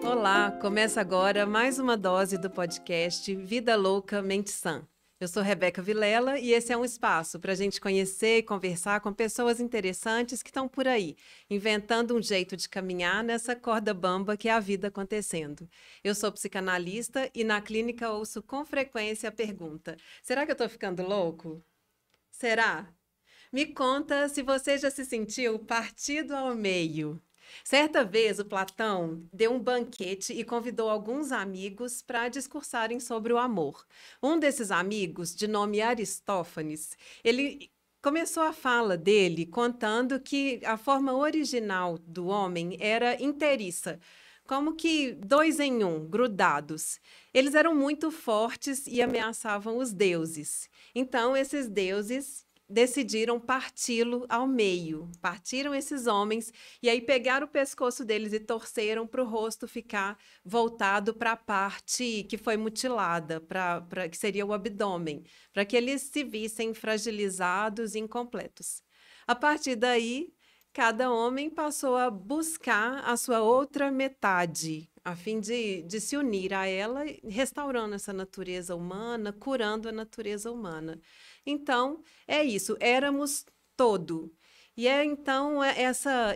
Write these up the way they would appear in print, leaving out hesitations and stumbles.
Olá, começa agora mais uma dose do podcast Vida Louca, Mente Sã. Eu sou Rebeca Vilela e esse é um espaço para a gente conhecer e conversar com pessoas interessantes que estão por aí, inventando um jeito de caminhar nessa corda bamba que é a vida acontecendo. Eu sou psicanalista e na clínica ouço com frequência a pergunta: será que eu estou ficando louco? Será? Me conta se você já se sentiu partido ao meio. Certa vez, o Platão deu um banquete e convidou alguns amigos para discursarem sobre o amor. Um desses amigos, de nome Aristófanes, ele começou a fala dele contando que a forma original do homem era inteiriça, como que dois em um, grudados. Eles eram muito fortes e ameaçavam os deuses. Então, esses deuses decidiram parti-lo ao meio. Partiram esses homens e aí pegaram o pescoço deles e torceram para o rosto ficar voltado para a parte que foi mutilada, que seria o abdômen, para que eles se vissem fragilizados e incompletos. A partir daí, cada homem passou a buscar a sua outra metade, a fim de se unir a ela, restaurando essa natureza humana, curando a natureza humana. Então, é isso, éramos todo. E então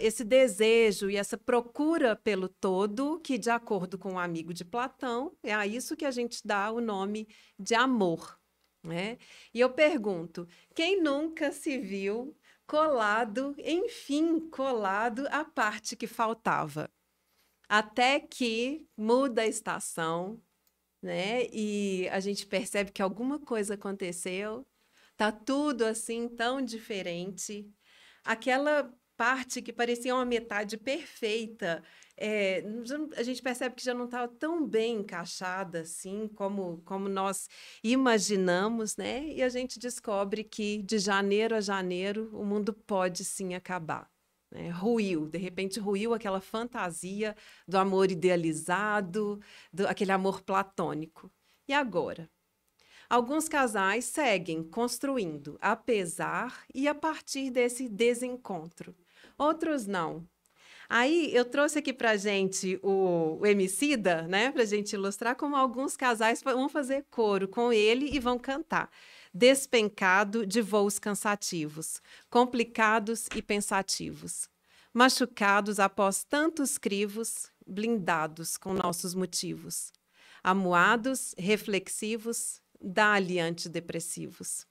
esse desejo e essa procura pelo todo, que, de acordo com um amigo de Platão, é a isso que a gente dá o nome de amor, né? E eu pergunto, quem nunca se viu colado, enfim, colado à parte que faltava? Até que muda a estação, né? E a gente percebe que alguma coisa aconteceu. Tá tudo assim tão diferente. Aquela parte que parecia uma metade perfeita, a gente percebe que já não estava tão bem encaixada assim como nós imaginamos, né? E a gente descobre que de janeiro a janeiro o mundo pode sim acabar. Né? Ruiu, de repente ruiu aquela fantasia do amor idealizado, aquele amor platônico. E agora? Alguns casais seguem construindo, apesar e a partir desse desencontro. Outros não. Aí eu trouxe aqui para a gente o Emicida, né, para a gente ilustrar como alguns casais vão fazer coro com ele e vão cantar. Despencado de voos cansativos, complicados e pensativos. Machucados após tantos crivos, blindados com nossos motivos. Amuados, reflexivos, dá-lhe antidepressivos.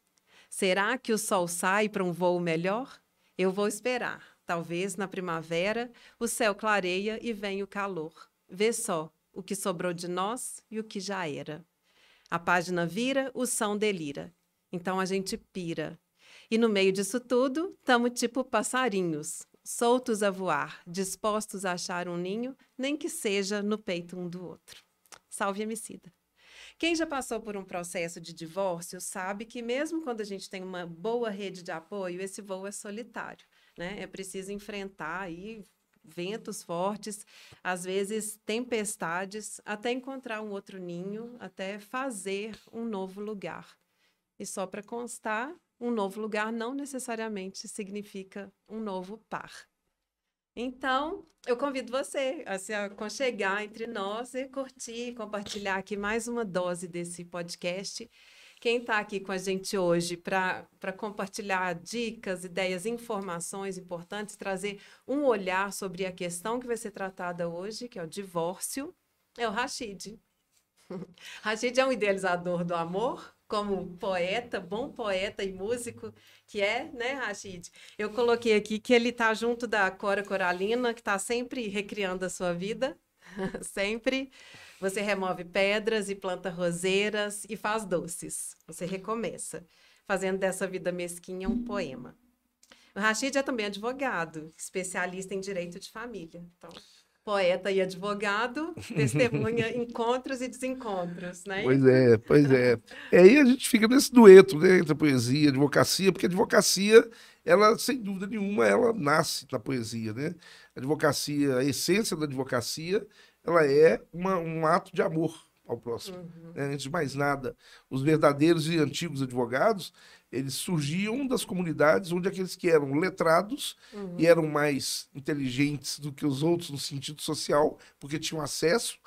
Será que o sol sai para um voo melhor? Eu vou esperar. Talvez na primavera o céu clareia e vem o calor. Vê só o que sobrou de nós e o que já era. A página vira, o som delira. Então a gente pira. E no meio disso tudo, tamo tipo passarinhos, soltos a voar, dispostos a achar um ninho, nem que seja no peito um do outro. Salve, Emicida. Quem já passou por um processo de divórcio sabe que mesmo quando a gente tem uma boa rede de apoio, esse voo é solitário, né? É preciso enfrentar aí ventos fortes, às vezes tempestades, até encontrar um outro ninho, até fazer um novo lugar. E só para constar, um novo lugar não necessariamente significa um novo par. Então, eu convido você a se aconchegar entre nós e curtir, compartilhar aqui mais uma dose desse podcast. Quem está aqui com a gente hoje para compartilhar dicas, ideias, informações importantes, trazer um olhar sobre a questão que vai ser tratada hoje, que é o divórcio, é o Rashid. Rashid é um idealizador do amor, como poeta, bom poeta e músico que é, né, Rashid? Eu coloquei aqui que ele está junto da Cora Coralina, que está sempre recriando a sua vida, sempre. Você remove pedras e planta roseiras e faz doces. Você recomeça, fazendo dessa vida mesquinha um poema. O Rashid é também advogado, especialista em direito de família. Então, poeta e advogado, testemunha encontros e desencontros, né? Pois é, pois é. E aí a gente fica nesse dueto, né, entre a poesia e a advocacia, porque a advocacia, ela, sem dúvida nenhuma, ela nasce na poesia, né? A advocacia, a essência da advocacia, ela é um ato de amor ao próximo. Né? Antes de mais nada, os verdadeiros e antigos advogados, eles surgiam das comunidades onde aqueles que eram letrados e eram mais inteligentes do que os outros no sentido social, porque tinham acesso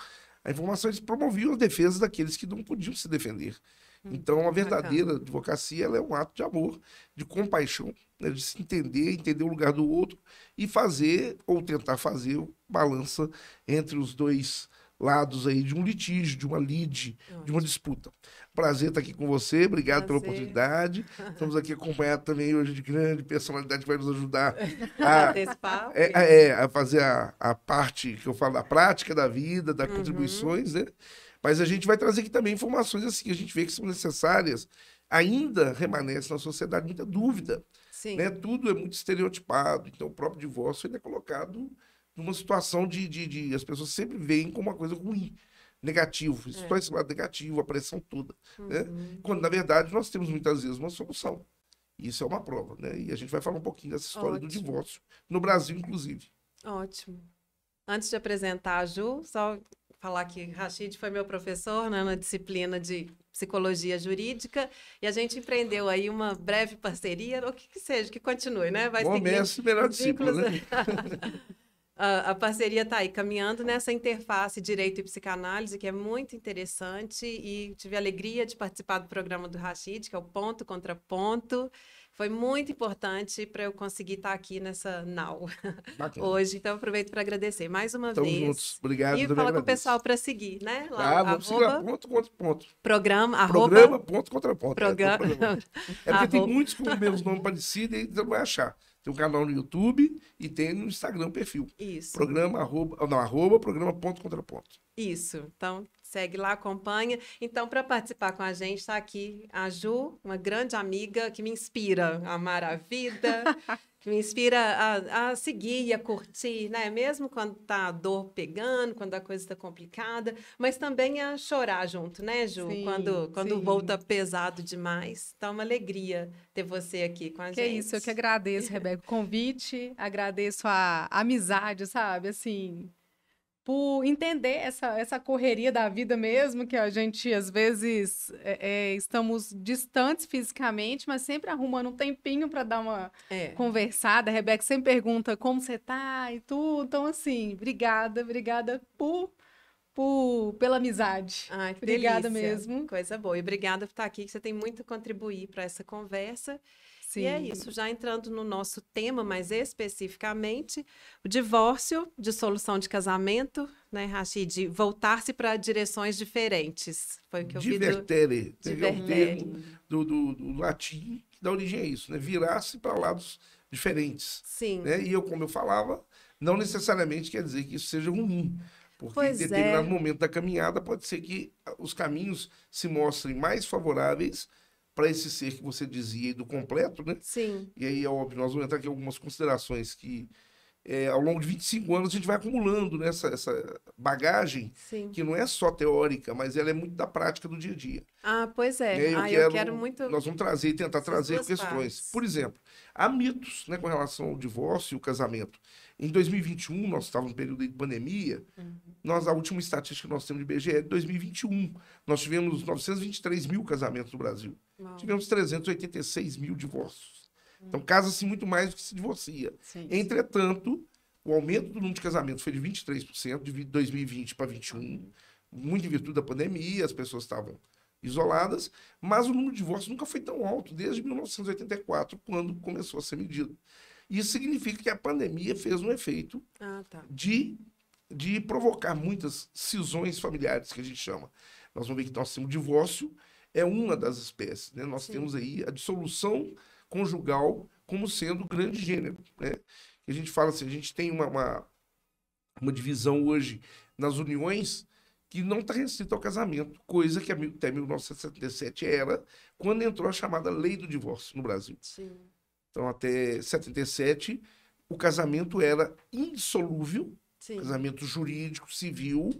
à informação, eles promoviam a defesa daqueles que não podiam se defender. Então, a verdadeira advocacia, ela é um ato de amor, de compaixão, né, de se entender o lugar do outro e fazer, ou tentar fazer, balança entre os dois lados aí de um litígio, de uma lide, de uma disputa. Prazer estar aqui com você, obrigado pela oportunidade. Estamos aqui acompanhados também hoje de grande personalidade que vai nos ajudar a fazer a parte que eu falo, da prática da vida, das contribuições, né? Mas a gente vai trazer aqui também informações assim, que a gente vê que são necessárias. Ainda remanesce na sociedade muita dúvida. Né? Tudo é muito estereotipado. Então, o próprio divórcio ele é colocado numa situação de as pessoas sempre veem como uma coisa ruim, negativo. Isso só esse lado negativo, a pressão toda. Né? Quando, na verdade, nós temos muitas vezes uma solução. Isso é uma prova. Né? E a gente vai falar um pouquinho dessa história do divórcio, no Brasil, inclusive. Ótimo. Antes de apresentar a Ju, só falar que Rachid foi meu professor, né, na disciplina de psicologia jurídica, e a gente empreendeu aí uma breve parceria, ou que seja, que continue, né? Vai bom mestre, melhor discípulo, né? A parceria está aí caminhando nessa interface direito e psicanálise, que é muito interessante, e tive a alegria de participar do programa do Rachid, que é o Ponto Contra Ponto. Foi muito importante para eu conseguir estar aqui nessa nau hoje. Então, aproveito para agradecer mais uma vez. Estamos juntos. Obrigado. E fala com o pessoal para seguir, né? Lá, vamos seguir lá, ponto contra ponto. Programa ponto contra ponto. Programa. É porque tem muitos com os meus nomes parecidos e você não vai achar. Tem um canal no YouTube e tem no Instagram o perfil. Isso. Programa ponto contra ponto. Isso. Então, segue lá, acompanha. Então, para participar com a gente, está aqui a Ju, uma grande amiga que me inspira a amar a vida, que me inspira a seguir e a curtir, né? Mesmo quando tá a dor pegando, quando a coisa está complicada, mas também a chorar junto, né, Ju? Sim, quando o voo tá pesado demais. Então, é uma alegria ter você aqui com a gente. Que isso, eu que agradeço, Rebeca, o convite, agradeço a amizade, sabe? Assim, por entender essa correria da vida mesmo, que a gente, às vezes, estamos distantes fisicamente, mas sempre arrumando um tempinho para dar uma conversada. A Rebeca sempre pergunta como você tá e tudo. Então, assim, obrigada pela amizade. Ai, que obrigada delícia. Mesmo. Coisa boa. E obrigada por estar aqui, que você tem muito a contribuir para essa conversa. Sim. E é isso, já entrando no nosso tema mais especificamente, o divórcio, dissolução de casamento, né, Rachid? Voltar-se para direções diferentes. Foi o que eu vi Divertere. É um termo do latim que dá origem a isso, né? Virar-se para lados diferentes. Sim. Né? E como eu falava, não necessariamente quer dizer que isso seja ruim. Porque em determinado momento da caminhada pode ser que os caminhos se mostrem mais favoráveis para esse ser que você dizia aí do completo, né? Sim. E aí, é óbvio, nós vamos entrar aqui em algumas considerações que ao longo de 25 anos a gente vai acumulando, né, essa bagagem. Sim. Que não é só teórica, mas ela é muito da prática do dia a dia. Ah, pois é. Eu quero muito... Nós vamos tentar trazer questões. Partes. Por exemplo, há mitos, né, com relação ao divórcio e o casamento. Em 2021, nós estávamos no período de pandemia, a última estatística que nós temos de IBGE é de 2021. Nós tivemos 923 mil casamentos no Brasil. Uau. Tivemos 386 mil divórcios. Então, casa-se muito mais do que se divorcia. Sim. Entretanto, o aumento do número de casamentos foi de 23%, de 2020 para 2021, muito em virtude da pandemia, as pessoas estavam isoladas, mas o número de divórcios nunca foi tão alto, desde 1984, quando começou a ser medido. Isso significa que a pandemia fez um efeito de provocar muitas cisões familiares, que a gente chama. Nós vamos ver que nós temos o divórcio, é uma das espécies. Né? Nós temos aí a dissolução conjugal como sendo o grande gênero. Né? A gente fala assim, a gente tem uma divisão hoje nas uniões que não está restrita ao casamento, coisa que até 1977 era, quando entrou a chamada Lei do Divórcio no Brasil. Sim. Então, até 77, o casamento era indissolúvel, casamento jurídico, civil,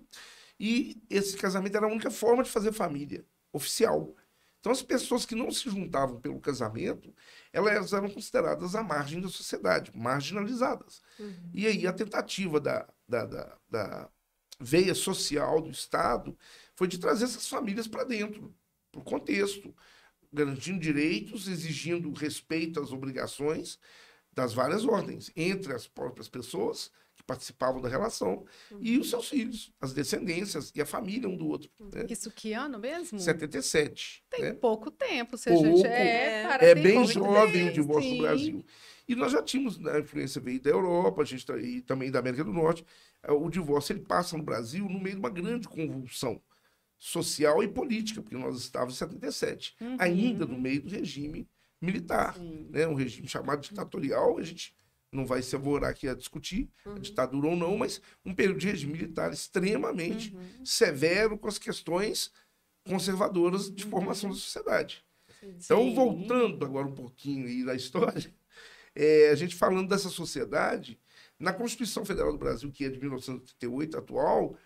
e esse casamento era a única forma de fazer família oficial. Então, as pessoas que não se juntavam pelo casamento, elas eram consideradas à margem da sociedade, marginalizadas. E aí a tentativa da veia social do Estado foi de trazer essas famílias para dentro, para o contexto, garantindo direitos, exigindo respeito às obrigações das várias ordens, entre as próprias pessoas que participavam da relação e os seus filhos, as descendências e a família um do outro. Né? Isso que ano mesmo? 77. Tem né? pouco tempo, se Pouco. a gente... É tem bem pouco jovem tempo, o divórcio sim. no Brasil. E nós já tínhamos, a influência veio da Europa, e também da América do Norte. O divórcio ele passa no Brasil no meio de uma grande convulsão social e política, porque nós estávamos em 77, ainda no meio do regime militar, né? Um regime chamado ditatorial, a gente não vai se avorar aqui a discutir a ditadura ou não, mas um período de regime militar extremamente severo com as questões conservadoras de formação da sociedade. Então, voltando agora um pouquinho aí na história, a gente falando dessa sociedade, na Constituição Federal do Brasil, que é de 1988, atual,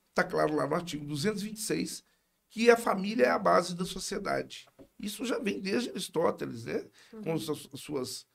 está claro lá no artigo 226 que a família é a base da sociedade. Isso já vem desde Aristóteles, né? Com as suas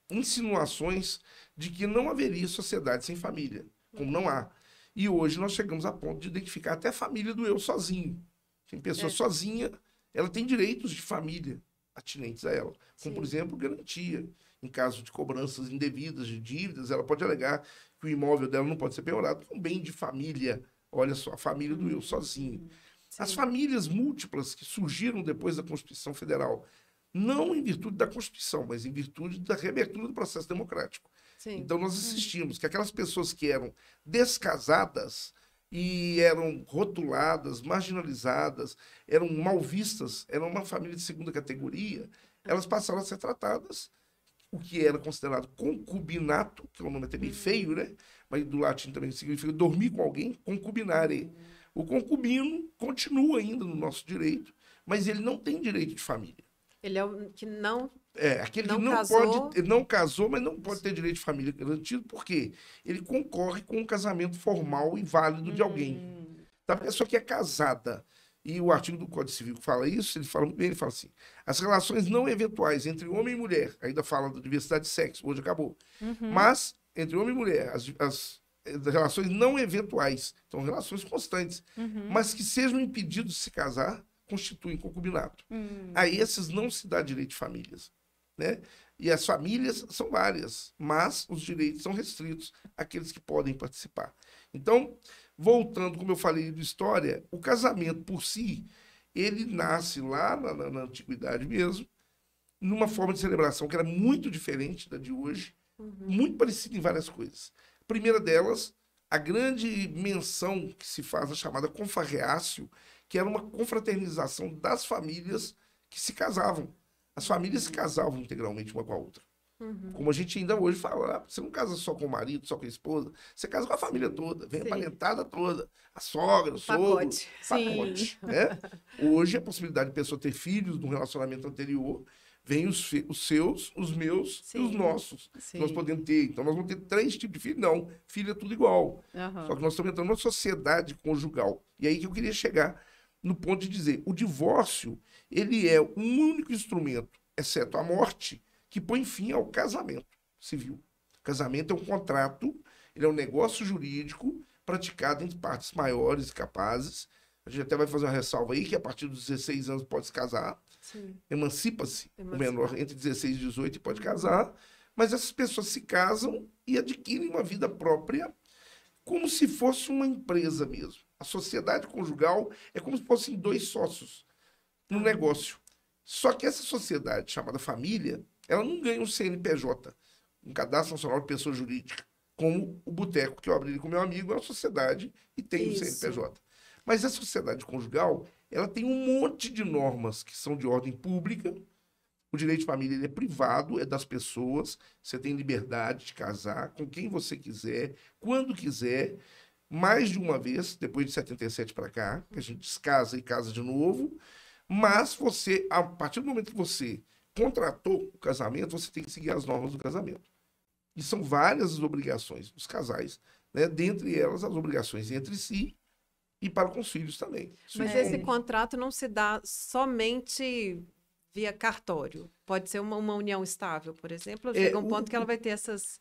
insinuações de que não haveria sociedade sem família, como não há. E hoje nós chegamos a ponto de identificar até a família do eu sozinho. Tem pessoa sozinha, ela tem direitos de família atinentes a ela, como, por exemplo, garantia. Em caso de cobranças indevidas de dívidas, ela pode alegar que o imóvel dela não pode ser penhorado, é um bem de família. Olha só, a família do eu sozinho. As famílias múltiplas que surgiram depois da Constituição Federal, não em virtude da Constituição, mas em virtude da reabertura do processo democrático. Então, nós assistimos que aquelas pessoas que eram descasadas e eram rotuladas, marginalizadas, eram mal vistas, eram uma família de segunda categoria, elas passaram a ser tratadas, o que era considerado concubinato, que é um nome até bem feio, né? Mas do latim também significa dormir com alguém, concubinare. O concubino continua ainda no nosso direito, mas ele não tem direito de família. Ele é o que não... Aquele não que não casou. pode, não casou, mas não pode ter direito de família garantido, porque ele concorre com um casamento formal e válido de alguém. Da pessoa que é casada. E o artigo do Código Civil que fala isso, ele fala muito bem, ele fala assim, as relações não eventuais entre homem e mulher, ainda fala da diversidade de sexo, hoje acabou, mas entre homem e mulher, as relações não eventuais, então relações constantes, mas que sejam impedidos de se casar, constituem concubinato. Aí esses não se dá direito de famílias, né? E as famílias são várias, mas os direitos são restritos àqueles que podem participar. Então, voltando, como eu falei de história, o casamento por si, ele nasce lá na antiguidade mesmo, numa forma de celebração que era muito diferente da de hoje, muito parecida em várias coisas. A primeira delas, a grande menção que se faz, a chamada confarreácio, que era uma confraternização das famílias que se casavam. As famílias se casavam integralmente uma com a outra. Como a gente ainda hoje fala, você não casa só com o marido, só com a esposa, você casa com a família toda, vem a parentada toda, a sogra, o sogro, pacote. Né? Hoje, a possibilidade de pessoa ter filhos num relacionamento anterior, vem os seus, os meus e os nossos. Nós podemos ter. Então, nós vamos ter 3 tipos de filho. Não, filho é tudo igual. Só que nós estamos entrando numa sociedade conjugal. E aí que eu queria chegar no ponto de dizer, o divórcio, ele é um único instrumento, exceto a morte, que põe fim ao casamento civil. O casamento é um contrato, ele é um negócio jurídico praticado entre partes maiores e capazes. A gente até vai fazer uma ressalva aí, que a partir dos 16 anos pode se casar. Emancipa-se o menor entre 16 e 18 e pode casar. Mas essas pessoas se casam e adquirem uma vida própria como se fosse uma empresa mesmo. A sociedade conjugal é como se fossem 2 sócios no negócio. Só que essa sociedade chamada família, ela não ganha um CNPJ, um Cadastro Nacional de Pessoa Jurídica, como o boteco que eu abri com meu amigo é uma sociedade e tem um CNPJ. Mas a sociedade conjugal, ela tem um monte de normas que são de ordem pública. O direito de família ele é privado, é das pessoas. Você tem liberdade de casar com quem você quiser, quando quiser, mais de uma vez, depois de 77 para cá, que a gente descasa e casa de novo. Mas você, a partir do momento que você contratou o casamento, você tem que seguir as normas do casamento. E são várias as obrigações dos casais, né? Dentre elas, as obrigações entre si e para com os filhos também. Mas esse contrato não se dá somente via cartório? Pode ser uma união estável, por exemplo? Ou chega um ponto que ela vai ter essas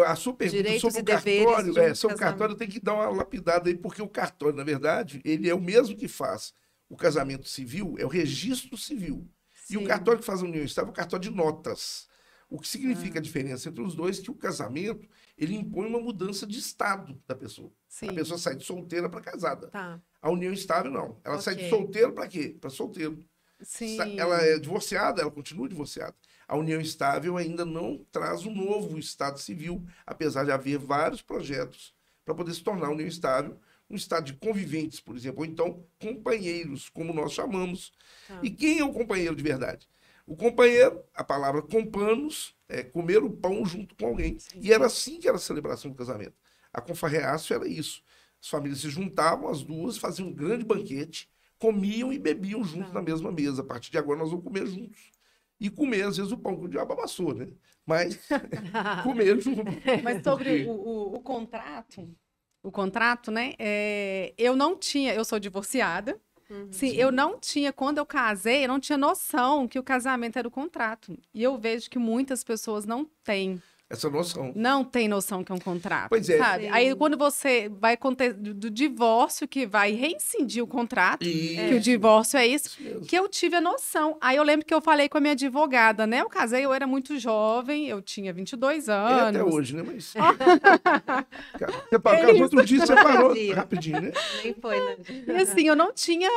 A sua pergunta direitos sobre e o deveres cartório, de um sobre o cartório tem que dar uma lapidada aí, porque o cartório, na verdade, ele é o mesmo que faz o casamento civil, é o registro civil. E o Sim. cartório que faz a união estável é o cartório de notas. O que significa a diferença entre os dois é que o casamento, ele impõe uma mudança de estado da pessoa. Sim. A pessoa sai de solteira para casada. Tá. A união estável, não. Ela sai de Ok. solteiro para quê? Para solteiro. Sim. Ela é divorciada, ela continua divorciada. A união estável ainda não traz um novo estado civil, apesar de haver vários projetos para poder se tornar união estável, um estado de conviventes, por exemplo, ou então companheiros, como nós chamamos. Tá. E quem é o companheiro de verdade? O companheiro, a palavra companos, é comer o pão junto com alguém. Sim. E era assim que era a celebração do casamento. A confarreácio era isso. As famílias se juntavam, as duas, faziam um grande banquete, comiam e bebiam juntos na mesma mesa. A partir de agora nós vamos comer juntos. E comer, às vezes, o pão que o diabo amassou, né? Mas comer junto. Mas sobre Porque- o contrato, né? Eu não tinha, eu sou divorciada. Uhum. Sim, eu não tinha, quando eu casei, eu não tinha noção que o casamento era o contrato. E eu vejo que muitas pessoas não têm. Essa noção. Não tem noção que é um contrato, Pois é. sabe? Sim. Aí quando você vai acontecer do divórcio, que vai reincidir o contrato, que o divórcio é isso, Isso mesmo. que eu tive a noção. Aí eu lembro que eu falei com a minha advogada, né? Eu casei, eu era muito jovem, eu tinha 22 É anos. até hoje, né? Mas. Você casou outro dia, separou Rapidinho. rapidinho, né? Nem foi, né? E assim, eu não tinha.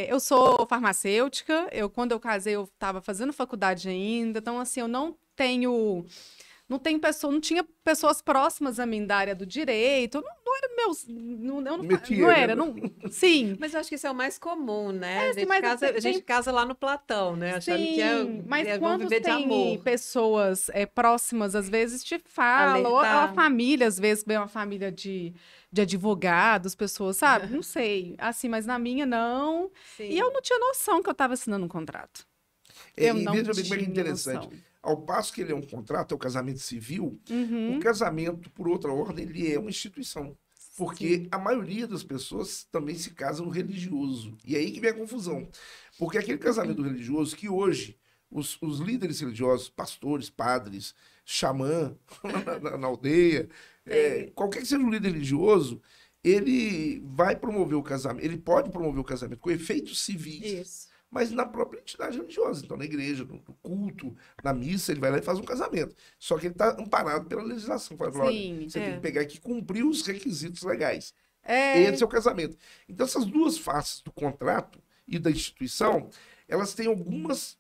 Eu sou farmacêutica, quando eu casei, eu estava fazendo faculdade ainda, então, assim, eu não tenho. Não tinha pessoas próximas a mim da área do direito. Não era meus. Métier, Não era. né? Sim. Mas eu acho que isso é o mais comum, né? sim, mas A gente casa lá no Platão, né? Achando que Sim, mas vamos quando viver de tem amor. pessoas próximas, às vezes te falam, ou a Alertar. família, às vezes, vem uma família de advogados, pessoas, sabe? Não sei. Assim, mas na minha, não. Sim. E eu não tinha noção que eu estava assinando um contrato. Eu E não veja bem como é que é tinha interessante. noção. Ao passo que ele é um contrato, é o casamento civil, Uhum. o casamento, por outra ordem, ele é uma instituição. Porque Sim. a maioria das pessoas também se casa no religioso. E é aí que vem a confusão. Porque aquele casamento religioso que hoje os líderes religiosos, pastores, padres, xamã na aldeia, qualquer que seja o líder religioso, ele vai promover o casamento, ele pode promover o casamento com efeitos civis, Isso. mas na própria entidade religiosa. Então, na igreja, no culto, na missa, ele vai lá e faz um casamento. Só que ele está amparado pela legislação. Fala, olha, Sim, você tem é. que pegar aqui e cumprir os requisitos legais. É, Esse é o casamento. Então, essas duas faces do contrato e da instituição, elas têm algumas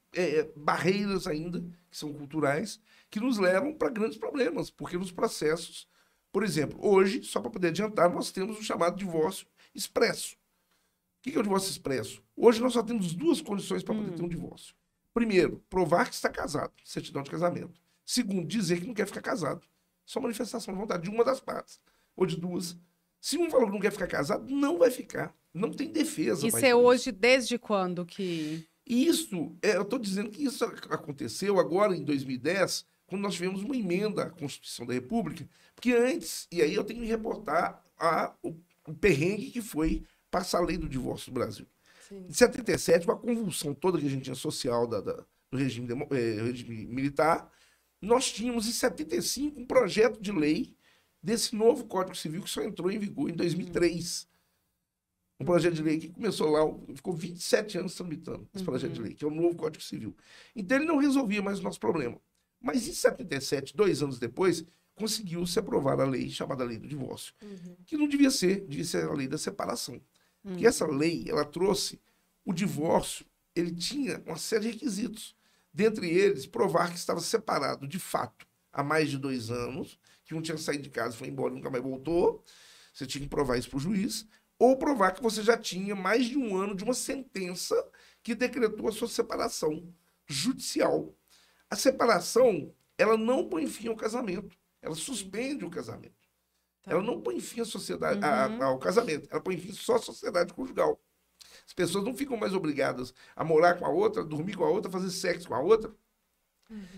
barreiras ainda, que são culturais, que nos levam para grandes problemas, porque nos processos, por exemplo, hoje, só para poder adiantar, nós temos o chamado divórcio expresso. O que é o divórcio expresso? Hoje nós só temos duas condições para poder ter um divórcio. Primeiro, provar que está casado, certidão de casamento. Segundo, dizer que não quer ficar casado. Só manifestação de vontade de uma das partes, ou de duas. Se um falou que não quer ficar casado, não vai ficar. Não tem defesa. isso mais é por hoje, desde quando que... E isso, eu estou dizendo que isso aconteceu agora em 2010, quando nós tivemos uma emenda à Constituição da República, porque antes, e aí eu tenho que reportar o perrengue que foi passar a lei do divórcio no Brasil. Sim. Em 77, com a convulsão toda que a gente tinha social do regime militar, nós tínhamos em 75 um projeto de lei desse novo Código Civil que só entrou em vigor em 2003. Um projeto de lei que começou lá, ficou 27 anos tramitando esse projeto de lei, que é o novo Código Civil. Então ele não resolvia mais o nosso problema. Mas em 77, 2 anos depois, conseguiu-se aprovar a lei chamada Lei do Divórcio, que não devia ser a lei da separação. Que essa lei, ela trouxe o divórcio, ele tinha uma série de requisitos. Dentre eles, provar que estava separado de fato há mais de 2 anos, que um tinha saído de casa, foi embora e nunca mais voltou. Você tinha que provar isso para o juiz. Ou provar que você já tinha mais de 1 ano de uma sentença que decretou a sua separação judicial. A separação, ela não põe fim ao casamento. Ela suspende o casamento. Tá. Ela não põe fim à sociedade, ao casamento. Ela põe fim só à sociedade conjugal. As pessoas não ficam mais obrigadas a morar com a outra, dormir com a outra, fazer sexo com a outra.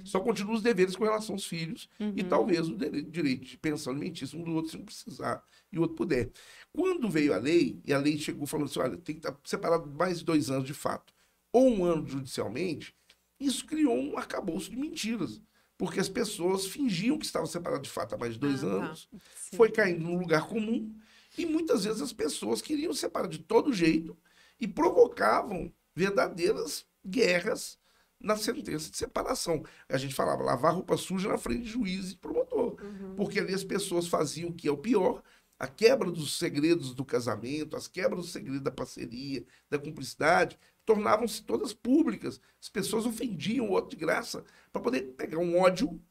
Só continuam os deveres com relação aos filhos e talvez o direito de pensão alimentícia um do outro, se não precisar e o outro puder. Quando veio a lei, e a lei chegou falando assim, olha, tem que estar separado mais de 2 anos de fato. ou 1 ano judicialmente, isso criou um arcabouço de mentiras. Porque as pessoas fingiam que estavam separadas de fato há mais de 2 anos, foi caindo num lugar comum, e muitas vezes as pessoas queriam separar de todo jeito e provocavam verdadeiras guerras na sentença de separação. A gente falava, lavar roupa suja na frente de juiz e promotor. Porque ali as pessoas faziam o que é o pior, a quebra dos segredos do casamento, as quebras do segredo da parceria, da cumplicidade, tornavam-se todas públicas. As pessoas ofendiam o outro de graça para poder pegar um ódio,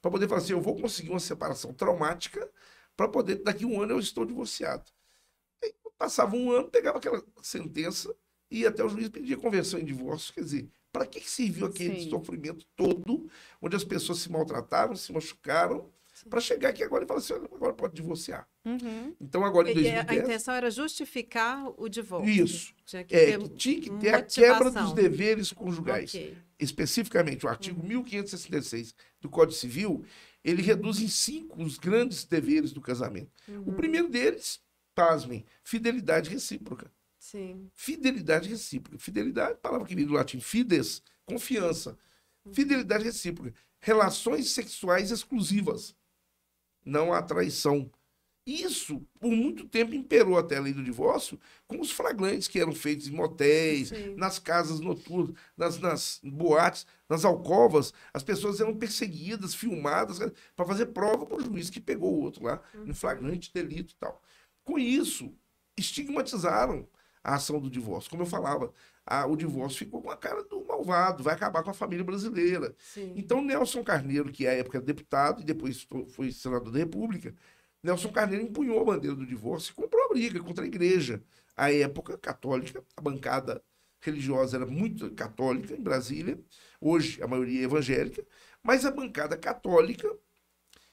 para poder falar assim, eu vou conseguir uma separação traumática para poder, daqui a 1 ano eu estou divorciado. Aí, passava 1 ano, pegava aquela sentença e até o juiz pedia conversão em divórcio. Quer dizer, para que serviu aquele sofrimento todo, onde as pessoas se maltrataram, se machucaram, para chegar aqui agora e falar assim, agora pode divorciar. Então, agora em 2010... A intenção era justificar o divórcio. Isso. Tinha que tinha que ter a quebra dos deveres conjugais. Especificamente, o artigo 1566 do Código Civil, ele reduz em 5 os grandes deveres do casamento. O primeiro deles, pasmem, fidelidade recíproca. Sim. Fidelidade recíproca. Fidelidade, palavra que vem do latim, fides, confiança. Fidelidade recíproca. Relações sexuais exclusivas. Não há traição. Isso, por muito tempo, imperou até a lei do divórcio com os flagrantes que eram feitos em motéis, nas casas noturnas, nas boates, nas alcovas. As pessoas eram perseguidas, filmadas, para fazer prova para o juiz que pegou o outro lá, em flagrante delito e tal. Com isso, estigmatizaram a ação do divórcio. Como eu falava, o divórcio ficou com a cara do malvado, vai acabar com a família brasileira. Então, Nelson Carneiro, que à época era deputado e depois foi senador da República, Nelson Carneiro empunhou a bandeira do divórcio e comprou a briga contra a igreja. À época, católica, a bancada religiosa era muito católica em Brasília, hoje a maioria é evangélica, mas a bancada católica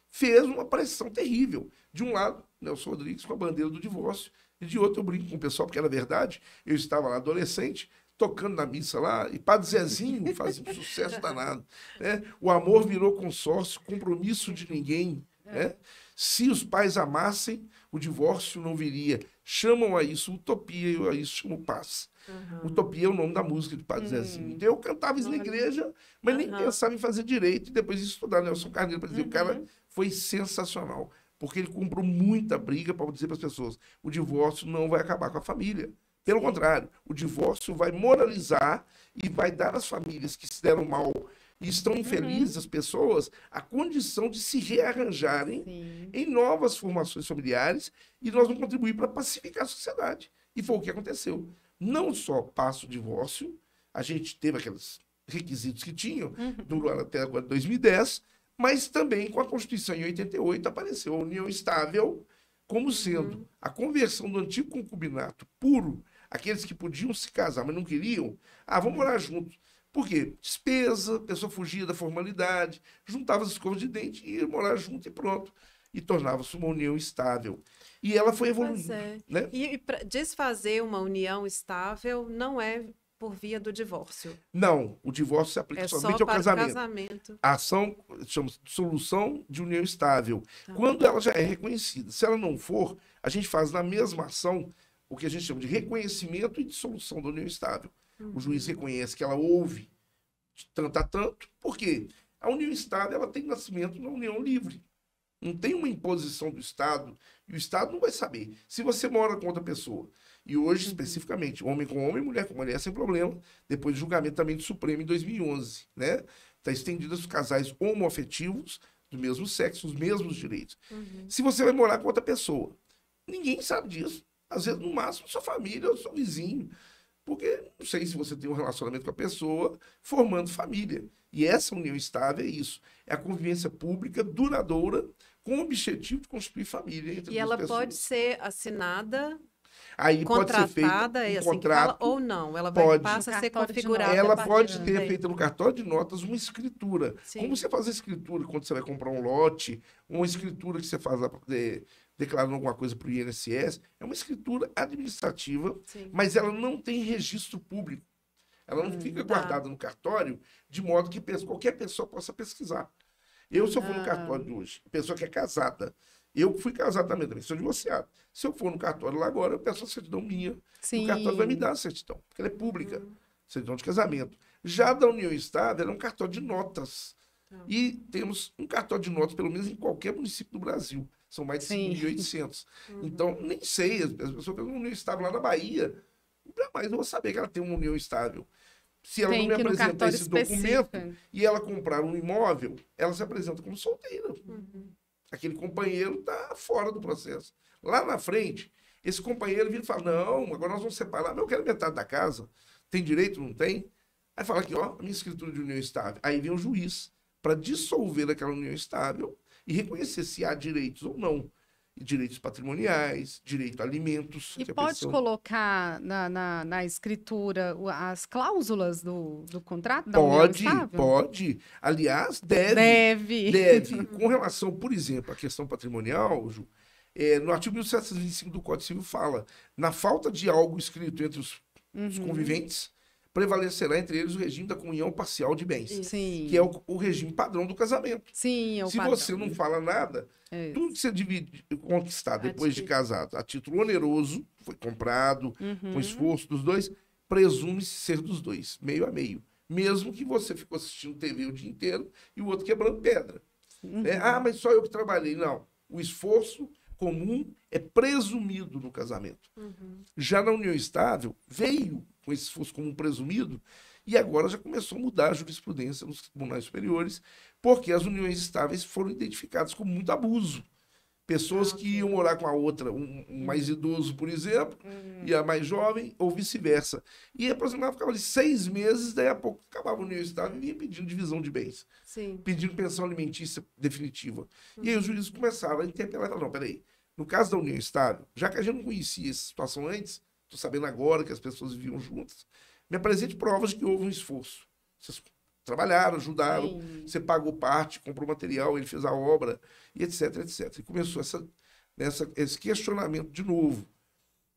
fez uma pressão terrível. De um lado, Nelson Rodrigues com a bandeira do divórcio, e de outro eu brinco com o pessoal, porque era verdade, eu estava lá adolescente, tocando na missa lá, e Padre Zezinho fazia um sucesso danado. Né? O amor virou consórcio, compromisso de ninguém. Né? Se os pais amassem, o divórcio não viria. Chamam a isso utopia, eu a isso chamo paz. Utopia é o nome da música de Padre Zezinho. Então eu cantava isso na igreja, mas nem pensava em fazer direito, e depois estudar Nelson Carneiro para dizer, o cara foi sensacional. Porque ele comprou muita briga para dizer para as pessoas, o divórcio não vai acabar com a família. Pelo contrário, o divórcio vai moralizar e vai dar às famílias que se deram mal e estão infelizes, as pessoas, a condição de se rearranjarem em novas formações familiares, e nós vamos contribuir para pacificar a sociedade. E foi o que aconteceu. Não só passa o divórcio, a gente teve aqueles requisitos que tinham, durou até agora 2010, mas também com a Constituição em 88 apareceu a união estável como sendo a conversão do antigo concubinato puro, aqueles que podiam se casar, mas não queriam, vamos morar juntos. Por quê? Despesa, a pessoa fugia da formalidade, juntava as escovas de dente e ia morar junto e pronto. E tornava-se uma união estável. E ela foi evoluindo. Né? E para desfazer uma união estável não é por via do divórcio. Não, o divórcio se aplica somente ao casamento. A ação chama-se dissolução de união estável. Quando ela já é reconhecida. Se ela não for, a gente faz na mesma ação o que a gente chama de reconhecimento e dissolução da união estável. O juiz reconhece que ela houve de tanto a tanto. Por quê? A união estável ela tem nascimento na união livre. Não tem uma imposição do Estado, e o Estado não vai saber. Se você mora com outra pessoa, e hoje, especificamente, homem com homem, mulher com mulher, sem problema, depois do julgamento também do Supremo em 2011, né? Está estendido aos casais homoafetivos do mesmo sexo, os mesmos direitos. Se você vai morar com outra pessoa, ninguém sabe disso. Às vezes, no máximo, sua família ou seu vizinho. Porque não sei se você tem um relacionamento com a pessoa formando família. E essa união estável é isso. É a convivência pública duradoura com o objetivo de construir família entre e ela pessoas. Pode ser assinada, aí contratada, pode ser feito um contrato, ou não? Ela passa a ser configurada. Ela pode ter feito no cartório de notas uma escritura. Sim. Como você faz a escritura quando você vai comprar um lote, uma escritura que você faz declarando alguma coisa para o INSS, é uma escritura administrativa, mas ela não tem registro público. Ela não fica guardada no cartório, de modo que qualquer pessoa possa pesquisar. Se eu for no cartório de hoje, pessoa que é casada, eu fui casado também, sou divorciado. Se eu for no cartório lá agora, eu peço a certidão minha, o cartório vai me dar a certidão, porque ela é pública. certidão de casamento. Já da união estável, ela é um cartório de notas. E temos um cartório de notas, pelo menos em qualquer município do Brasil. São mais de 5.800. Então, nem sei, as pessoas têm uma união estável lá na Bahia. Jamais eu vou saber que ela tem uma união estável. Se ela não me apresentar esse documento e ela comprar um imóvel, ela se apresenta como solteira. Aquele companheiro está fora do processo. Lá na frente, esse companheiro vira e fala, não, agora nós vamos separar, mas eu quero metade da casa. Tem direito, não tem? Aí fala aqui, ó, a minha escritura de união estável. Aí vem o juiz para dissolver aquela união estável e reconhecer se há direitos ou não. Direitos patrimoniais, direito a alimentos. E pode colocar na escritura as cláusulas do contrato da união estável? Pode. Aliás, deve. Com relação, por exemplo, à questão patrimonial, Ju, no artigo 1725 do Código Civil fala, na falta de algo escrito entre os conviventes, prevalecerá entre eles o regime da comunhão parcial de bens, que é o regime padrão do casamento. Sim, Se você não fala nada, tudo que você conquistar depois de casado, a título oneroso, foi comprado, com esforço dos dois, presume-se ser dos dois, meio a meio. Mesmo que você ficou assistindo TV o dia inteiro e o outro quebrando pedra. Mas só eu que trabalhei. Não. O esforço comum é presumido no casamento. Já na união estável, veio com esse esforço comum presumido, e agora já começou a mudar a jurisprudência nos tribunais superiores, porque as uniões estáveis foram identificadas com muito abuso. Pessoas que iam morar com a outra, um mais idoso, por exemplo, e a mais jovem, ou vice-versa. E aproximadamente ficava ali 6 meses, daí a pouco acabava a união estável e vinha pedindo divisão de bens. Pedindo pensão alimentícia definitiva. E aí os juízes começaram a interpelar e falaram, não, peraí, no caso da união estável, já que a gente não conhecia essa situação antes, estou sabendo agora que as pessoas viviam juntas, me apresente provas de que houve um esforço. Vocês trabalharam, ajudaram, você pagou parte, comprou material, ele fez a obra, e etc, etc. E começou esse questionamento de novo.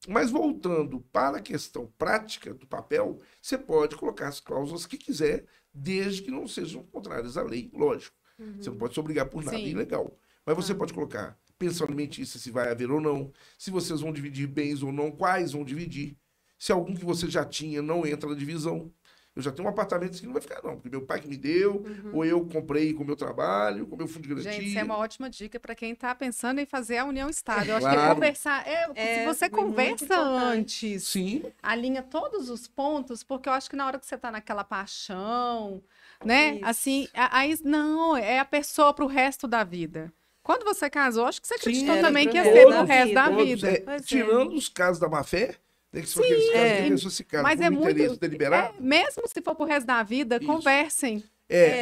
Mas voltando para a questão prática do papel, você pode colocar as cláusulas que quiser, desde que não sejam contrárias à lei, lógico. Você não pode se obrigar por nada, é ilegal. Mas você pode colocar pensão alimentícia, se vai haver ou não, se vocês vão dividir bens ou não, quais vão dividir, se algum que você já tinha não entra na divisão. Eu já tenho um apartamento que não vai ficar, não, porque meu pai que me deu, ou eu comprei com o meu trabalho, com o meu fundo de garantia. Gente, isso é uma ótima dica para quem está pensando em fazer a união estável. Eu acho que conversar, se você conversa antes, alinha todos os pontos, porque eu acho que na hora que você está naquela paixão, né, assim, aí não, é a pessoa para o resto da vida. Quando você casou, acho que você acreditou também que ia ser pro resto da vida. Tirando os casos da má-fé, né, que são aqueles casos que a pessoa se casa por interesse deliberado. Mesmo se for pro resto da vida, conversem.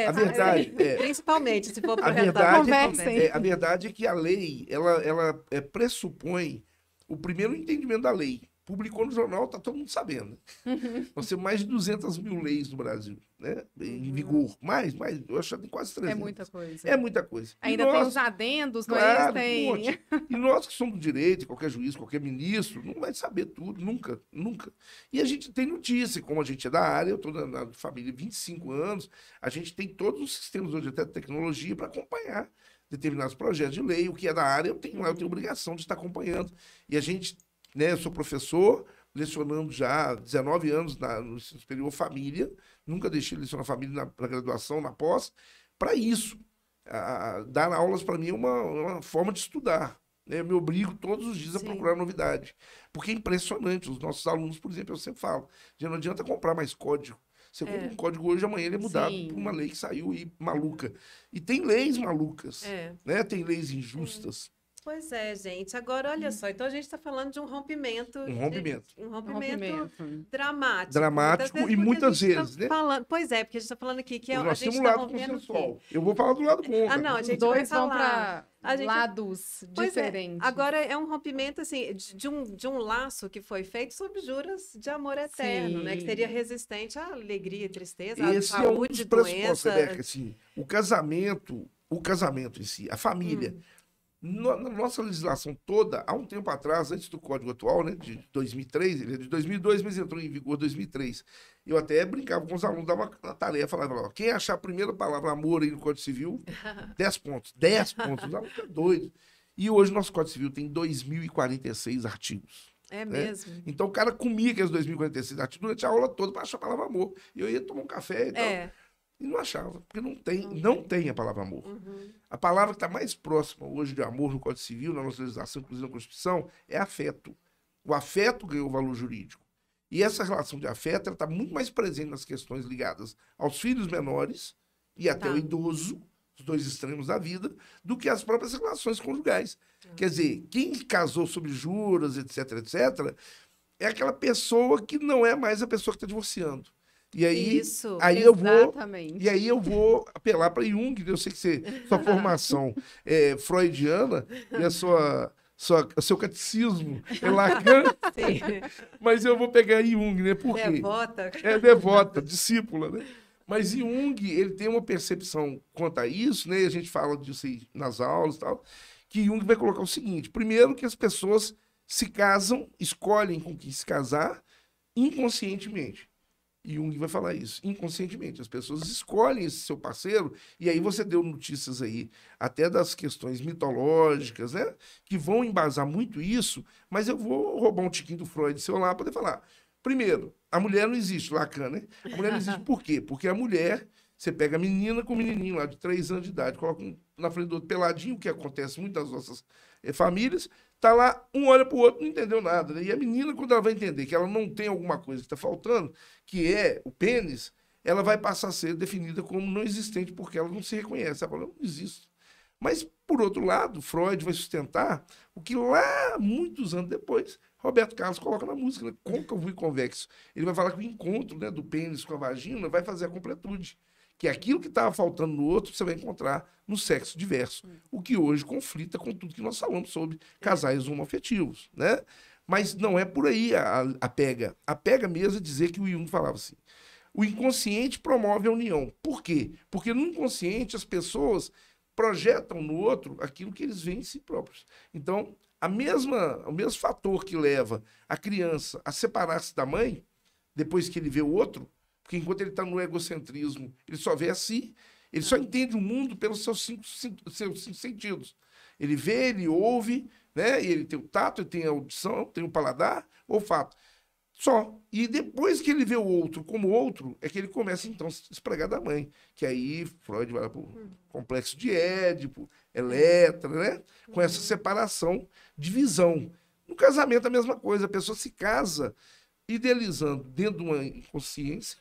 A verdade principalmente se for pro resto da vida, conversem. A verdade é que a lei, ela pressupõe o primeiro entendimento da lei. Publicou no jornal, tá todo mundo sabendo. Nós temos mais de 200 mil leis no Brasil, né? Em vigor. Mais, eu acho que tem quase 300. É muita coisa. É muita coisa. Ainda tem os adendos, claro, não é? Tem... Um monte. E nós que somos do direito, qualquer juiz, qualquer ministro, não vai saber tudo, nunca. E a gente tem notícia, como a gente é da área, eu estou na família há 25 anos, a gente tem todos os sistemas hoje, até tecnologia, para acompanhar determinados projetos de lei. O que é da área, eu tenho obrigação de estar acompanhando. E a gente... Né, eu sou professor, lecionando já há 19 anos no ensino superior família, nunca deixei de lecionar família na graduação, na pós, para isso. Dar aulas para mim é uma forma de estudar. Né? Eu me obrigo todos os dias a procurar novidade. Porque é impressionante. Os nossos alunos, por exemplo, eu sempre falo, já não adianta comprar mais código. Você compra um código hoje, amanhã ele é mudado por uma lei que saiu aí maluca. E tem leis malucas, né? Tem leis injustas. Pois é, gente. Agora, olha só. Então, a gente está falando de um rompimento. Um rompimento dramático. Dramático e muitas vezes, né? Pois é, porque a gente está falando aqui que nós temos um lado consensual. Eu vou falar do lado contra. Não, a gente dois vai vão para lados diferentes. Agora, é um rompimento, assim, de um laço que foi feito sob juras de amor eterno, né? Que seria resistente à alegria e tristeza, à saúde, doença. Rebeca, assim, o casamento em si, a família... Na nossa legislação toda, há um tempo atrás, antes do Código atual, né, de 2003, ele é de 2002, mas entrou em vigor em 2003. Eu até brincava com os alunos, dava uma tarefa, falava, quem achar a primeira palavra amor aí no Código Civil, 10 pontos. 10 pontos, os alunos ficam doidos. E hoje nosso Código Civil tem 2.046 artigos. É né? mesmo? Então o cara comia aqueles 2046 artigos durante a aula toda para achar a palavra amor. E eu ia tomar um café e tal. E não achava, porque não tem a palavra amor. A palavra que está mais próxima hoje de amor no Código Civil, na nossa legislação, inclusive na Constituição, é afeto. O afeto ganhou valor jurídico. E essa relação de afeto está muito mais presente nas questões ligadas aos filhos menores e até o idoso, os dois extremos da vida, do que as próprias relações conjugais. Quer dizer, quem casou sob juras, etc., etc., é aquela pessoa que não é mais a pessoa que está divorciando. E aí, aí eu vou apelar para Jung. Eu sei que sua formação é freudiana e o seu catecismo é Lacan, mas eu vou pegar Jung, né? Por quê? Devota. É devota, discípula, né? Mas Jung, ele tem uma percepção quanto a isso, né? A gente fala disso aí nas aulas e tal, que Jung vai colocar o seguinte: primeiro, que as pessoas se casam, escolhem com quem se casar inconscientemente. Jung vai falar isso, inconscientemente. As pessoas escolhem esse seu parceiro, e aí você deu notícias aí, até das questões mitológicas, né? Que vão embasar muito isso, mas eu vou roubar um tiquinho do Freud seu lá para poder falar. Primeiro, a mulher não existe, Lacan, né? A mulher não existe por quê? Porque a mulher, você pega a menina com o menininho lá de 3 anos de idade, coloca um na frente do outro peladinho, que acontece muito nas nossas famílias, tá lá, um olha pro outro, não entendeu nada, né? E a menina, quando ela vai entender que ela não tem alguma coisa que está faltando, que é o pênis, ela vai passar a ser definida como não existente, porque ela não se reconhece. Ela fala, eu não existo. Mas, por outro lado, Freud vai sustentar o que lá, muitos anos depois, Roberto Carlos coloca na música, né? Côncavo e convexo. Ele vai falar que o encontro, né, do pênis com a vagina vai fazer a completude. Que aquilo que estava faltando no outro, você vai encontrar no sexo diverso. O que hoje conflita com tudo que nós falamos sobre casais homoafetivos, né? Mas não é por aí a pega. A pega mesmo é dizer que o Jung falava assim: o inconsciente promove a união. Por quê? Porque no inconsciente as pessoas projetam no outro aquilo que eles veem em si próprios. Então, o mesmo fator que leva a criança a separar-se da mãe, depois que ele vê o outro, porque enquanto ele está no egocentrismo, ele só vê a si, ele só entende o mundo pelos seus cinco sentidos. Ele vê, ele ouve, né? E ele tem o tato, ele tem a audição, tem o paladar, o olfato. Só. E depois que ele vê o outro como outro, é que ele começa, então, a se despregar da mãe. Que aí Freud vai para o complexo de Édipo, Eletra, né? Com essa separação de visão. No casamento, a mesma coisa. A pessoa se casa idealizando dentro de uma inconsciência,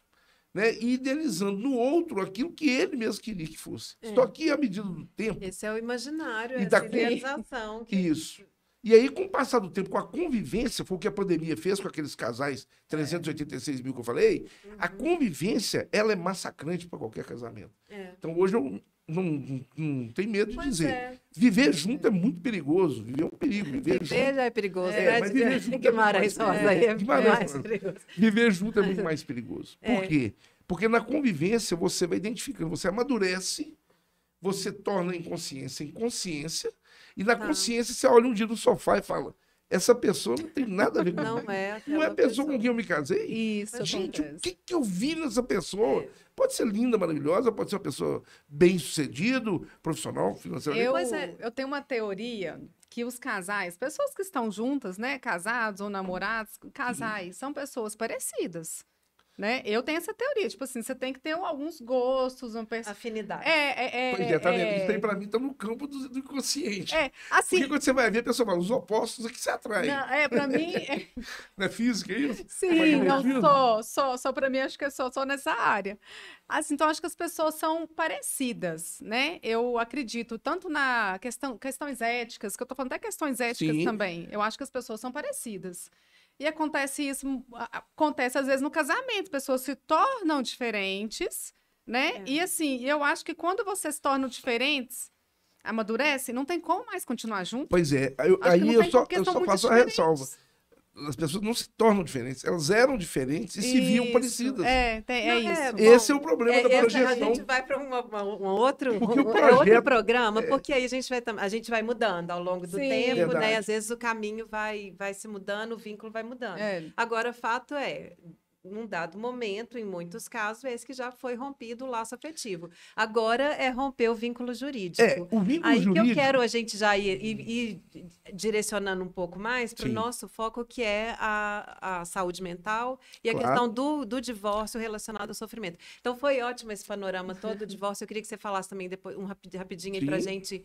né, e idealizando no outro aquilo que ele mesmo queria que fosse. Só que, à medida do tempo... Esse é o imaginário, essa idealização. Isso. E aí, com o passar do tempo, com a convivência, foi o que a pandemia fez com aqueles casais, 386 mil que eu falei, a convivência, ela é massacrante para qualquer casamento. Então, hoje eu não tenho medo de dizer. Viver junto é muito perigoso. Viver é um perigo. Viver junto já é perigoso, né? Mas viver junto Guimarães Rosa aí é mais perigoso. Viver junto é muito mais perigoso. Por quê? Porque na convivência você vai identificando, você amadurece, você torna a inconsciência em consciência, e na consciência você olha um dia no sofá e fala: essa pessoa não tem nada a ver comigo. Não é a pessoa com quem eu me casei. Isso, gente, acontece. o que eu vi nessa pessoa? Pode ser linda, maravilhosa, pode ser uma pessoa bem-sucedido, profissional, financeiramente. Eu tenho uma teoria que os casais, pessoas que estão juntas, né, casados ou namorados, casais, são pessoas parecidas. Né? Eu tenho essa teoria, tipo assim, você tem que ter alguns gostos, afinidade. Pois é, tá vendo? Isso aí pra mim tá no campo do inconsciente. Assim... Porque quando você vai ver, a pessoa fala, os opostos é que se atraem. Não, pra mim... Não é física, é isso? Sim, não só pra mim, acho que é só nessa área. Assim, então, acho que as pessoas são parecidas, né? Eu acredito tanto na questões éticas, que eu tô falando até questões éticas também. Eu acho que as pessoas são parecidas. E acontece às vezes no casamento, pessoas se tornam diferentes, né? E assim, eu acho que quando vocês se tornam diferentes, amadurece, não tem como mais continuar junto. Pois é, aí eu só faço a ressalva. As pessoas não se tornam diferentes, elas eram diferentes e se viam parecidas. Isso. Esse é o problema da projeção. A gente vai para um outro programa, porque aí a gente vai mudando ao longo do tempo, né? Às vezes o caminho vai se mudando, o vínculo vai mudando. Agora, o fato é, num dado momento, em muitos casos, esse que já foi rompido o laço afetivo. Agora é romper o vínculo jurídico. O vínculo Aí jurídico... que eu quero a gente já ir direcionando um pouco mais para o Sim. nosso foco, que é a saúde mental e a Claro. questão do divórcio relacionado ao sofrimento. Então, foi ótimo esse panorama todo do divórcio. Eu queria que você falasse também depois, rapidinho aí para a Sim. gente,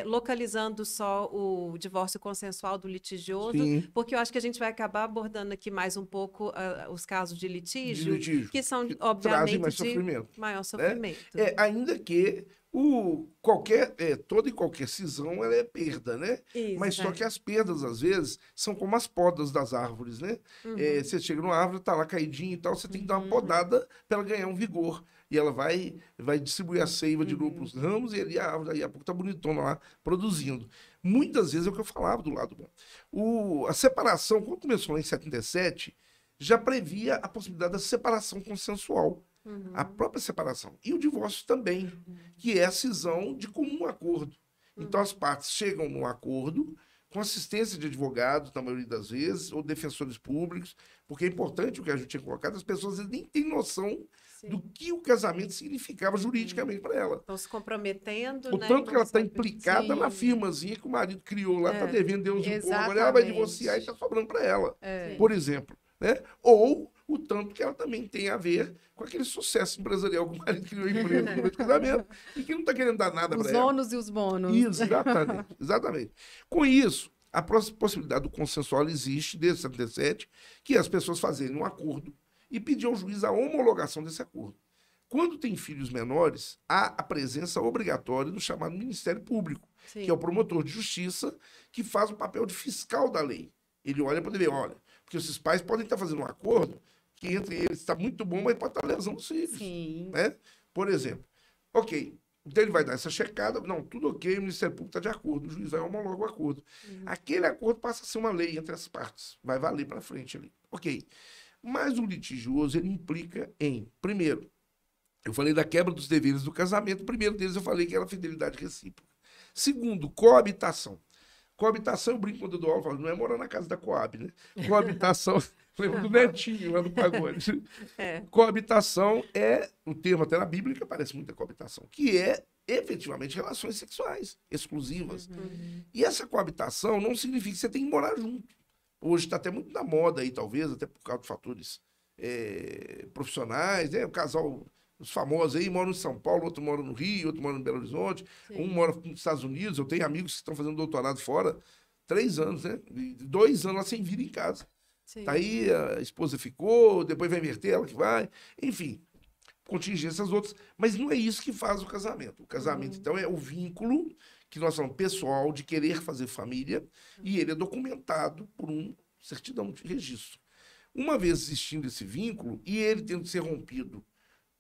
localizando só o divórcio consensual do litigioso, Sim. porque eu acho que a gente vai acabar abordando aqui mais um pouco os casos de litígio, litígio, que são, que obviamente, trazem mais de sofrimento, maior sofrimento. Ainda que toda e qualquer cisão ela é perda, né? Isso, Mas só que as perdas, às vezes, são como as podas das árvores, né? Você chega numa árvore, tá lá caidinha e tal, você tem que dar uma podada para ela ganhar um vigor. E ela vai distribuir a seiva de novo para os ramos, e ali a árvore, aí a pouco tá bonitona lá, produzindo. Muitas vezes é o que eu falava do lado bom. A separação, quando começou lá em 77, já previa a possibilidade da separação consensual. A própria separação. E o divórcio também, que é a cisão de comum acordo. Então, as partes chegam num acordo, com assistência de advogados, na maioria das vezes, ou defensores públicos, porque é importante o que a gente tinha colocado, as pessoas nem têm noção do que o casamento significava juridicamente para ela. Estão se comprometendo, O né? tanto que ela está Sim. implicada na firmazinha que o marido criou lá, está devendo Deus e o povo, agora ela vai divorciar e está sobrando para ela, por exemplo. Né? Ou o tanto que ela também tem a ver com aquele sucesso empresarial que o marido criou a empresa no meio do casamento e que não está querendo dar nada para ela. Os ônus e os bônus. Exatamente, exatamente. Com isso, a possibilidade do consensual existe desde 77, que é as pessoas fazerem um acordo e pedir ao juiz a homologação desse acordo. Quando tem filhos menores, há a presença obrigatória do chamado Ministério Público, que é o promotor de justiça, que faz o papel de fiscal da lei. Ele olha para ver, olha, porque esses pais podem estar fazendo um acordo que entre eles está muito bom, mas pode estar lesando os filhos. Sim. Né? Por exemplo, ok, então ele vai dar essa checada, não, tudo ok, o Ministério Público está de acordo, o juiz vai homologar o acordo. Aquele acordo passa a ser uma lei entre as partes, vai valer para frente ali. Ok, mas o litigioso, ele implica em, primeiro, eu falei da quebra dos deveres do casamento, o primeiro deles eu falei que era a fidelidade recíproca. Segundo, coabitação. Coabitação, eu brinco quando eu dou aula, eu falo, não é morar na casa da Coab, né? Coabitação, lembro do Netinho lá no Pagode. Coabitação é um termo até na Bíblia que aparece muita coabitação, que é efetivamente relações sexuais exclusivas. E essa coabitação não significa que você tem que morar junto. Hoje está até muito na moda aí, talvez, até por causa de fatores profissionais, né? O casal... Os famosos aí moram em São Paulo, outro mora no Rio, outro mora em Belo Horizonte, um mora nos Estados Unidos. Eu tenho amigos que estão fazendo doutorado fora, 3 anos, né? E 2 anos lá sem vir em casa. Tá aí, a esposa ficou, depois vai inverter, ela que vai. Enfim, contingências outras. Mas não é isso que faz o casamento. O casamento, então, é o vínculo que nós falamos pessoal, de querer fazer família, e ele é documentado por uma certidão de registro. Uma vez existindo esse vínculo, e ele tendo que ser rompido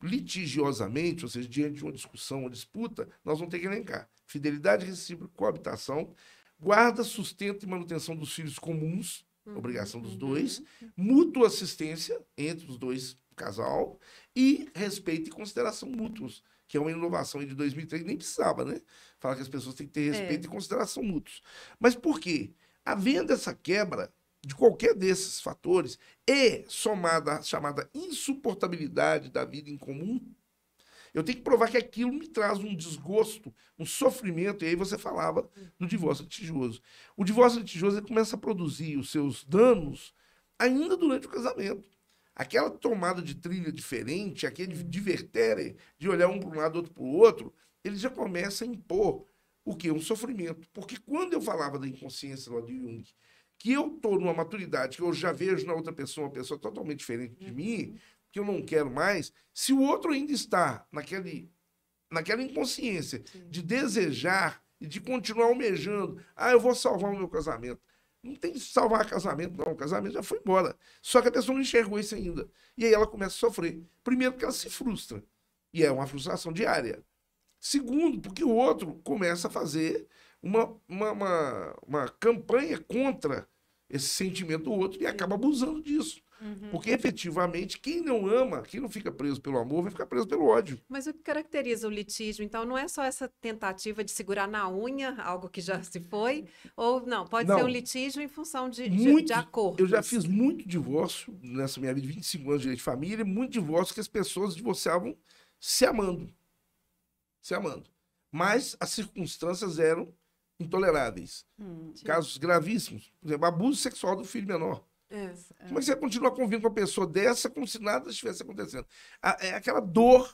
litigiosamente, ou seja, diante de uma discussão, uma disputa, nós vamos ter que elencar fidelidade recíproca, coabitação, guarda, sustento e manutenção dos filhos comuns, obrigação dos dois, mútua assistência entre os dois, casal, e respeito e consideração mútuos, que é uma inovação de 2003, nem precisava, né? Falar que as pessoas têm que ter respeito e consideração mútuos. Mas por quê? Havendo essa quebra de qualquer desses fatores, e somada à chamada insuportabilidade da vida em comum, eu tenho que provar que aquilo me traz um desgosto, um sofrimento, e aí você falava do divórcio litigioso. O divórcio litigioso ele começa a produzir os seus danos ainda durante o casamento. Aquela tomada de trilha diferente, aquele divertere, de olhar um para um lado, outro para o outro, ele já começa a impor o quê? Um sofrimento. Porque quando eu falava da inconsciência lá de Jung, que eu estou numa maturidade que eu já vejo na outra pessoa uma pessoa totalmente diferente de mim, que eu não quero mais, se o outro ainda está naquela inconsciência de desejar e de continuar almejando, eu vou salvar o meu casamento. Não tem que salvar casamento, não. O casamento já foi embora. Só que a pessoa não enxergou isso ainda. E aí ela começa a sofrer. Primeiro, porque ela se frustra. E é uma frustração diária. Segundo, porque o outro começa a fazer uma campanha contra esse sentimento do outro e acaba abusando disso. Porque, efetivamente, quem não ama, quem não fica preso pelo amor, vai ficar preso pelo ódio. Mas o que caracteriza o litígio, então, não é só essa tentativa de segurar na unha algo que já se foi, ou não, pode ser um litígio em função de acordo. Eu já fiz muito divórcio nessa minha vida, 25 anos de direito de família, muito divórcio que as pessoas divorciavam se amando. Se amando. Mas as circunstâncias eram intoleráveis. Casos gravíssimos. Por exemplo, abuso sexual do filho menor. Como é que você continua convivendo com uma pessoa dessa como se nada estivesse acontecendo? É aquela dor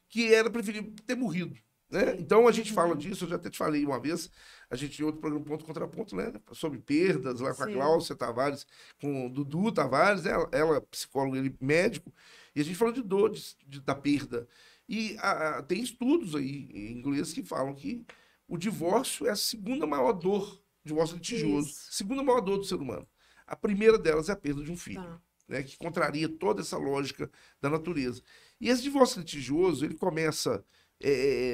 que era preferível ter morrido. Né? Então a gente fala disso, eu já até te falei uma vez, a gente tinha outro programa Ponto Contra Ponto, né? Sobre perdas, lá com a Cláudia Tavares, com o Dudu Tavares, ela psicóloga, ele médico, e a gente falou de dor, da perda. E tem estudos aí em inglês que falam que o divórcio é a segunda maior dor, divórcio litigioso, segunda maior dor do ser humano. A primeira delas é a perda de um filho, né, que contraria toda essa lógica da natureza. E esse divórcio litigioso, ele começa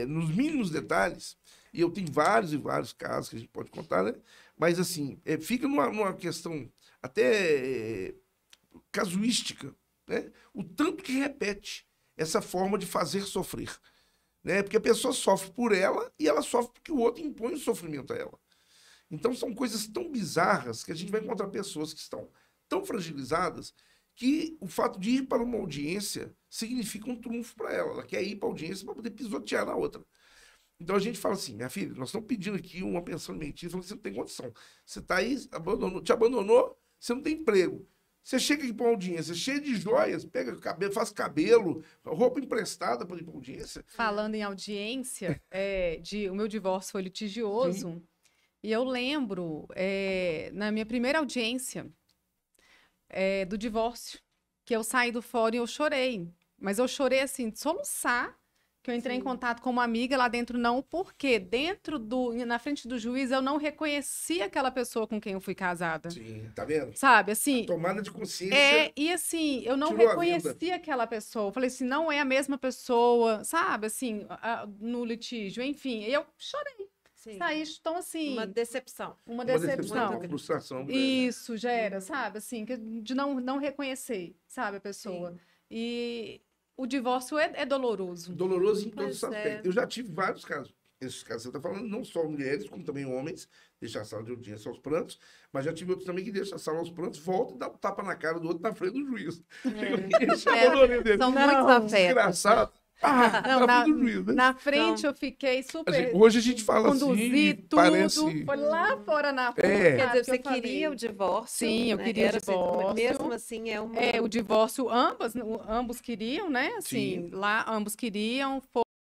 nos mínimos detalhes, e eu tenho vários e vários casos que a gente pode contar, né? Mas, assim, fica numa questão até casuística, né? O tanto que repete essa forma de fazer sofrer, né? Porque a pessoa sofre por ela e ela sofre porque o outro impõe o sofrimento a ela. Então, são coisas tão bizarras que a gente vai encontrar pessoas que estão tão fragilizadas que o fato de ir para uma audiência significa um trunfo para ela. Ela quer ir para a audiência para poder pisotear na outra. Então, a gente fala assim, minha filha, nós estamos pedindo aqui uma pensão alimentícia, você não tem condição. Você está aí, te abandonou, você não tem emprego. Você chega aqui para uma audiência cheia de joias, pega cabelo, faz cabelo, roupa emprestada para ir para audiência. Falando em audiência, o meu divórcio foi litigioso. E eu lembro, na minha primeira audiência do divórcio, que eu saí do fórum e eu chorei. Mas eu chorei, assim, de soluçar, que eu entrei em contato com uma amiga lá dentro, não, porque na frente do juiz eu não reconhecia aquela pessoa com quem eu fui casada. Sim, tá vendo? Sabe, assim... A tomada de consciência... E assim, eu não reconhecia aquela pessoa. Eu falei assim, não é a mesma pessoa, sabe, assim, no litígio, enfim. E eu chorei. Saí, então, assim... Uma decepção. Uma decepção. Uma frustração. Isso, gera, sabe, assim, de não reconhecer, sabe, a pessoa. Sim. E o divórcio é doloroso. Doloroso em todos os aspectos. Eu já tive vários casos. Esses casos você está falando, não só mulheres, como também homens, deixar a sala de audiência aos prantos, mas já tive outros também que deixam a sala aos prantos, volta e dá um tapa na cara do outro na frente do juiz. São muitos afetos. Engraçado. Na frente eu fiquei super... Hoje a gente fala conduzi assim, tudo, parece... foi lá fora na rua. Quer dizer, você queria o divórcio? Sim, eu queria o divórcio. Mesmo assim, o divórcio, ambos queriam, né? Assim, lá ambos queriam,